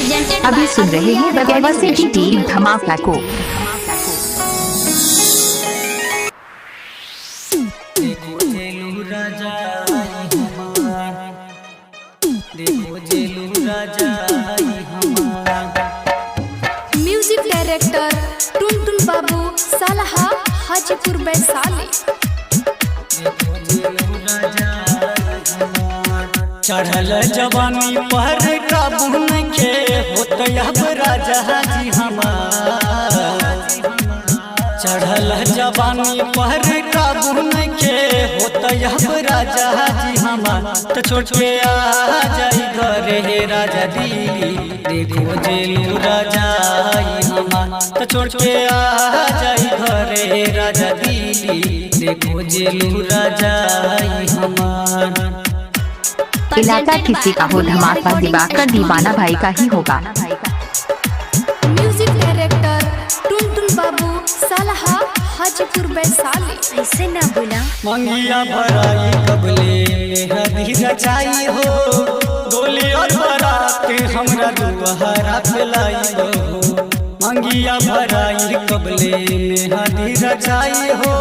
अभी सुन रहे हैं बगैवा से टीम धमाका को। म्यूजिक डायरेक्टर टुनटुन बाबू सालहा हाजीपुर वैशाली। चढ़ल जवानी पर काबू नइखे होत अब राजा जी हमार। चढ़ल जवानी पर काबू नइखे होत अब राजा जी हमार। तो छोड़ के आ जाई घरे हे राजा दिल्ली देखो जेलू राजा हमार। तो छोड़ के आ जाई घरे हे राजा दिल्ली देखो जेलू राजा हमार। इलाका किसी का हो धमाका दिवाकर दीवाना भाई का ही होगा। म्यूजिक डायरेक्टर टुनटुन बाबू सालहा हाजीपुर वैशाली। ऐसे ना बोला मंगिया भराई कबले हदी रचाई हो गोली और बारात हमरा दुआरा पे लाई हो। मंगिया भराई कबले हदी रचाई हो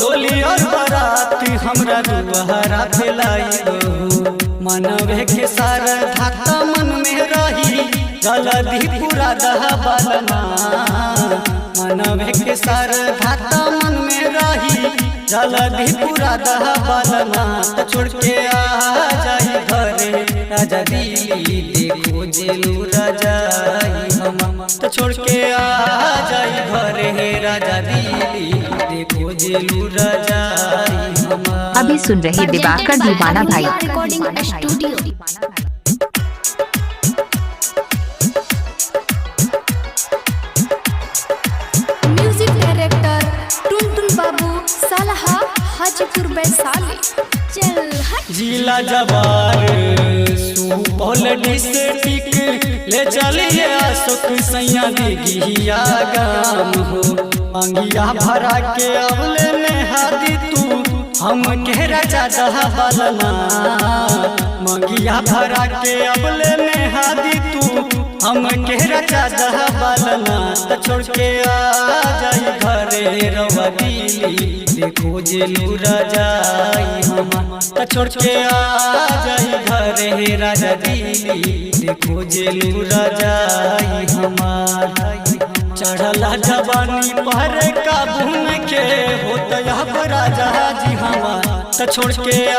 गोली और बारात हमरा दुआरा पे लाई हो। मनवे के सारा धाका मन में रही जल्दी पूरा दहा बालना। मनवे के सारा धाका मन में रही जल्दी पूरा दहा बालना। तो छोड़ के आ जाई घरे राजा दिल्ली देखो जेलू राजा हम। तो छोड़ के आ जाई घरे हे राजा दिल्ली देखो जेलू राजा हम। अभी सुन रहे दिवाकर दीवाना भाई। Recording studio. म्यूजिक डायरेक्टर टुनटुन बाबू सालहा हाजीपुर वैशाली। चल हट जिला जवार सुपौल डिस्ट्रिक्ट ले चलिए अशोक सैया दिगिया गाम हो। अंगिया भरा के अवले में हादी तू हम के राजा दहा बालना। मंगिया भरा के अवले में हादी तू हम के राजा दहा बालना। तो छोड़ के आ जाई घरे रवा दिल्ली देखो जेलू राजा हम। तो छोड़ के आ जाई घरे राजा दिल्ली देखो जेलू राजा हमार। चढ़ला जवानी पर काबू के होत अब राजा जी हमार। तो छोड़ के आ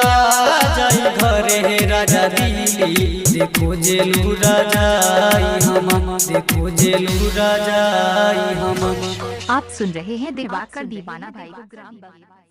जाई घरे राजा दिल्ली देखो जेलू राजा हम। देखो जेलू राजा हम। आप सुन रहे हैं दिवाकर दीवाना भाई को।